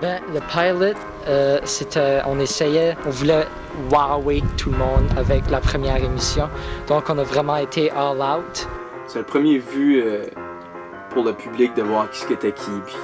Ben, le pilot, on voulait wower tout le monde avec la première émission. Donc, on a vraiment été all out. C'est le premier vu pour le public de voir qui était qui, puis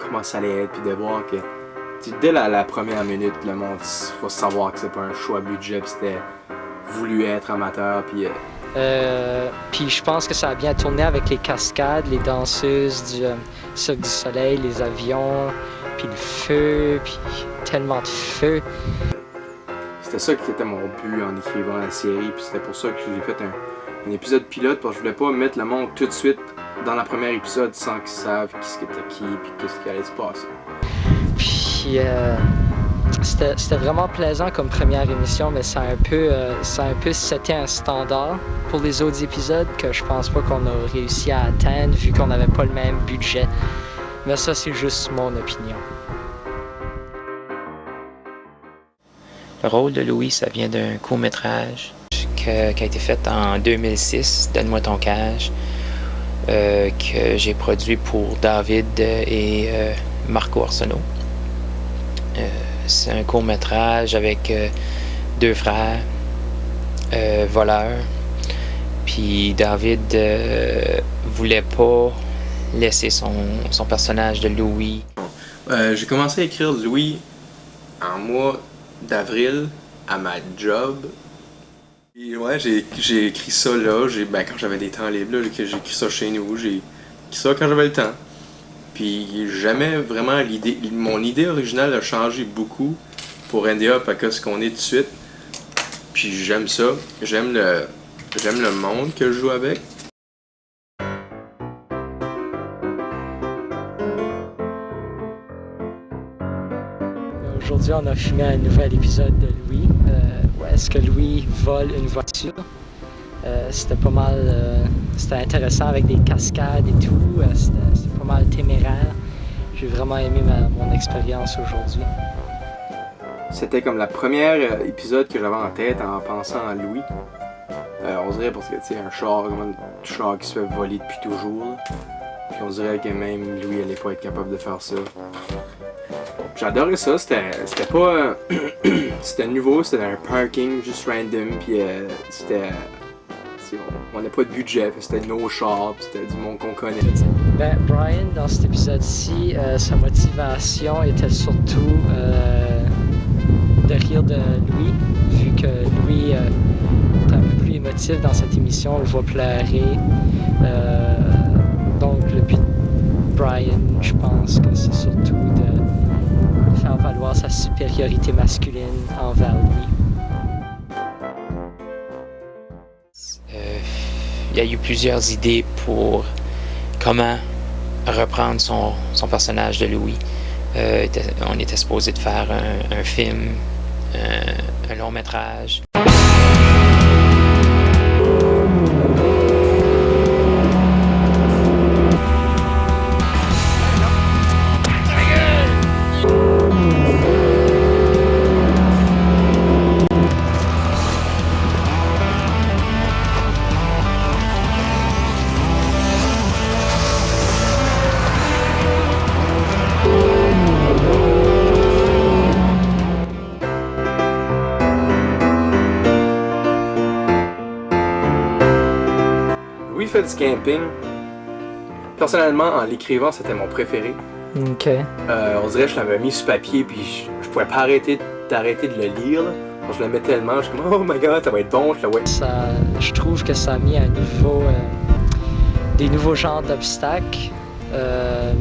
comment ça allait être, puis de voir que dès la première minute, le monde va savoir que c'est pas un choix budget, puis c'était voulu être amateur, puis... Puis je pense que ça a bien tourné avec les cascades, les danseuses du Cirque du Soleil, les avions, puis le feu, puis tellement de feu. C'était ça qui était mon but en écrivant la série, puis c'était pour ça que j'ai fait un épisode pilote, parce que je voulais pas mettre le monde tout de suite dans le premier épisode sans qu'ils savent qui était qui, puis qu'est-ce qui allait se passer. Puis c'était vraiment plaisant comme première émission, mais ça a un peu seté un standard pour les autres épisodes que je pense pas qu'on a réussi à atteindre vu qu'on n'avait pas le même budget. Mais ça, c'est juste mon opinion. Le rôle de Louis, ça vient d'un court-métrage qui a été fait en 2006, Donne-moi ton cash, que j'ai produit pour David et Marco Arsenault. C'est un court-métrage avec deux frères voleurs. Puis David voulait pas laisser son personnage de Louis. J'ai commencé à écrire Louis en mois d'avril à ma job. Et ouais, j'ai écrit ça là, quand j'avais des temps libres, là, que j'ai écrit ça chez nous, j'ai écrit ça quand j'avais le temps. Puis jamais vraiment mon idée originale a changé beaucoup pour NDA parce que ce qu'on est tout de suite. Puis j'aime ça, j'aime le monde que je joue avec. Aujourd'hui, on a filmé un nouvel épisode de Louis, où est-ce que Louis vole une voiture. C'était pas mal, c'était intéressant avec des cascades et tout, c'était pas mal téméraire. J'ai vraiment aimé mon expérience aujourd'hui. C'était comme la première épisode que j'avais en tête en pensant à Louis. On dirait parce que tu sais, un char qui se fait voler depuis toujours. Là. Puis on dirait que même Louis allait pas être capable de faire ça. J'adorais ça, c'était pas... c'était nouveau, c'était dans un parking juste random, puis c'était... On n'a pas de budget, c'était nos chars, puis c'était du monde qu'on connaît. Ben, Brian, dans cet épisode-ci, sa motivation était surtout de rire de Louis, vu que Louis est un peu plus émotif dans cette émission, on le voit pleurer. Donc le but de Brian, je pense que c'est surtout de faire valoir sa supériorité masculine envers lui. Il y a eu plusieurs idées pour comment reprendre son personnage de Louis. On était supposé de faire un film, un long métrage. l'épisode du camping, personnellement, en l'écrivant, c'était mon préféré. Ok. On dirait que je l'avais mis sur papier, puis je pouvais pas arrêter de le lire. Là. Je l'aimais tellement, je suis comme, oh my god, ça va être bon. Je trouve que ça a mis à nouveau des nouveaux genres d'obstacles,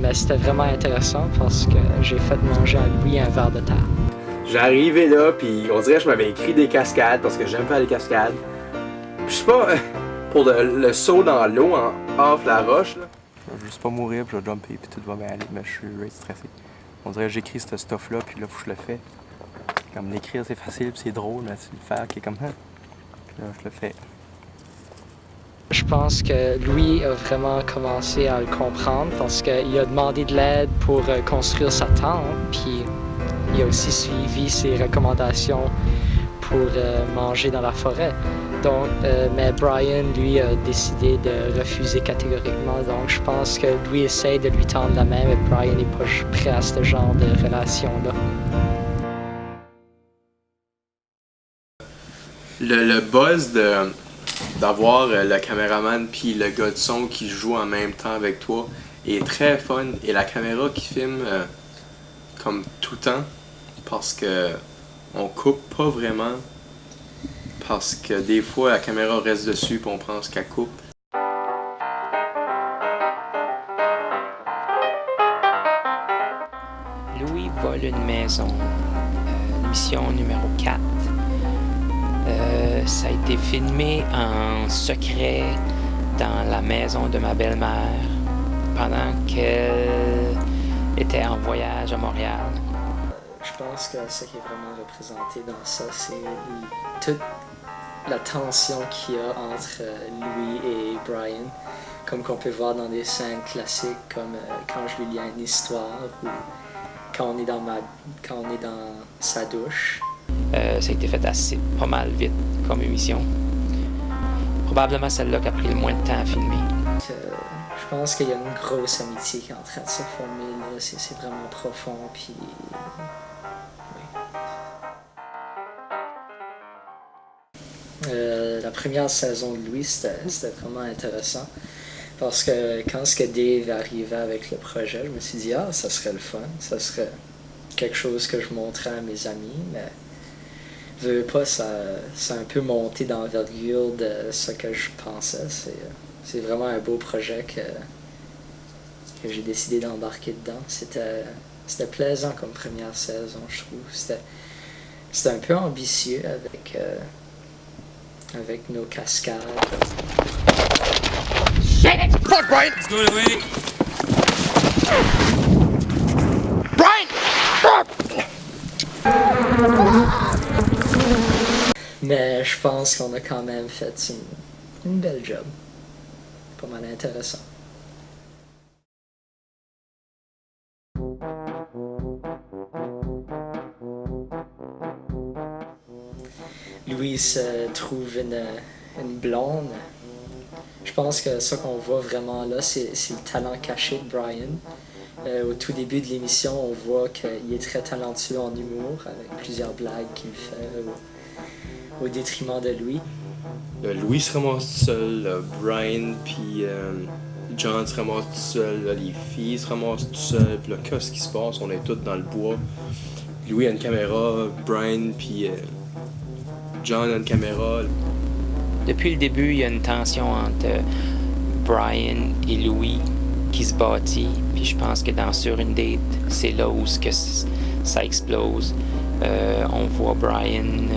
mais c'était vraiment intéressant parce que j'ai fait manger à Louis un verre de terre. J'arrivais là, puis on dirait que je m'avais écrit des cascades parce que j'aime faire les cascades. Je sais pas, pour le saut dans l'eau en off la roche, là. Je veux juste pas mourir, puis je vais jumper, puis tout va bien aller, mais je suis stressé. On dirait que j'écris ce stuff-là, puis là, faut que je le fais. Comme l'écrire, c'est facile, puis c'est drôle, mais c'est le faire qui est comme ça. Là, je le fais. Je pense que Louis a vraiment commencé à le comprendre parce qu'il a demandé de l'aide pour construire sa tente, puis il a aussi suivi ses recommandations pour manger dans la forêt. Donc, mais Brian, lui, a décidé de refuser catégoriquement. Donc, je pense que Louis essaie de lui tendre la main, mais Brian n'est pas prêt à ce genre de relation-là. Le buzz d'avoir le caméraman puis le gars de son qui joue en même temps avec toi est très fun. Et la caméra qui filme comme tout le temps, parce que on coupe pas vraiment. Parce que des fois, la caméra reste dessus et on pense qu'elle coupe. Louis vole une maison. Mission numéro 4. Ça a été filmé en secret dans la maison de ma belle-mère pendant qu'elle était en voyage à Montréal. Je pense que ce qui est vraiment représenté dans ça, c'est toute la tension qu'il y a entre Louis et Brian, comme qu'on peut voir dans des scènes classiques, comme quand je lui lis une histoire ou quand on est dans sa douche. Ça a été fait pas mal vite comme émission. Probablement celle-là qui a pris le moins de temps à filmer. Je pense qu'il y a une grosse amitié qui est en train de se former là. C'est vraiment profond, puis la première saison de Louis, c'était vraiment intéressant. Parce que quand Dave arrivait avec le projet, je me suis dit, ça serait le fun. Ça serait quelque chose que je montrais à mes amis. Mais veux pas, ça a un peu monté dans l'envergure de ce que je pensais. C'est vraiment un beau projet que j'ai décidé d'embarquer dedans. C'était plaisant comme première saison, je trouve. C'était un peu ambitieux avec nos cascades. Shit it! Fuck, Brian! Let's go away. Brian! Mais je pense qu'on a quand même fait une belle job. Pas mal intéressant. Louis trouve une blonde. Je pense que ce qu'on voit vraiment là, c'est le talent caché de Brian. Au tout début de l'émission, on voit qu'il est très talentueux en humour, avec plusieurs blagues qu'il fait au détriment de Louis. Louis se ramasse tout seul, Brian puis John se ramasse tout seul, les filles se ramassent tout seul, puis là, qu'est-ce qui se passe? On est tous dans le bois. Louis a une caméra, Brian puis John a une caméra. Depuis le début, il y a une tension entre Brian et Louis qui se bâtit. Puis je pense que sur une date, c'est là où ça explose. On voit Brian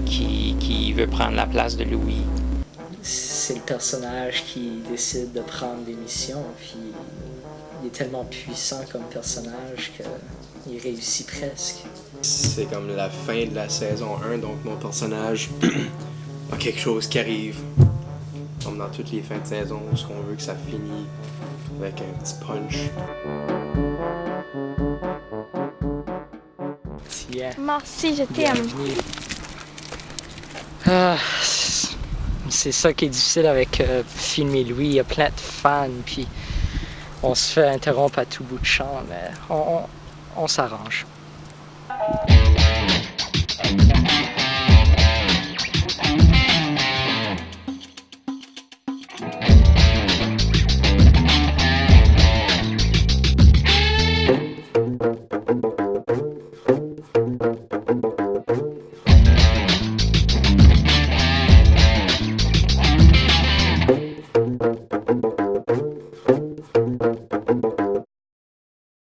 qui veut prendre la place de Louis. C'est le personnage qui décide de prendre l'émission, puis il est tellement puissant comme personnage qu'il réussit presque. C'est comme la fin de la saison 1, donc mon personnage a quelque chose qui arrive. Comme dans toutes les fins de saison, où on veut que ça finisse avec un petit punch. Yeah. Merci, je t'aime. C'est ça qui est difficile avec filmer Louis. Il y a plein de fans, puis on se fait interrompre à tout bout de champ, mais on s'arrange.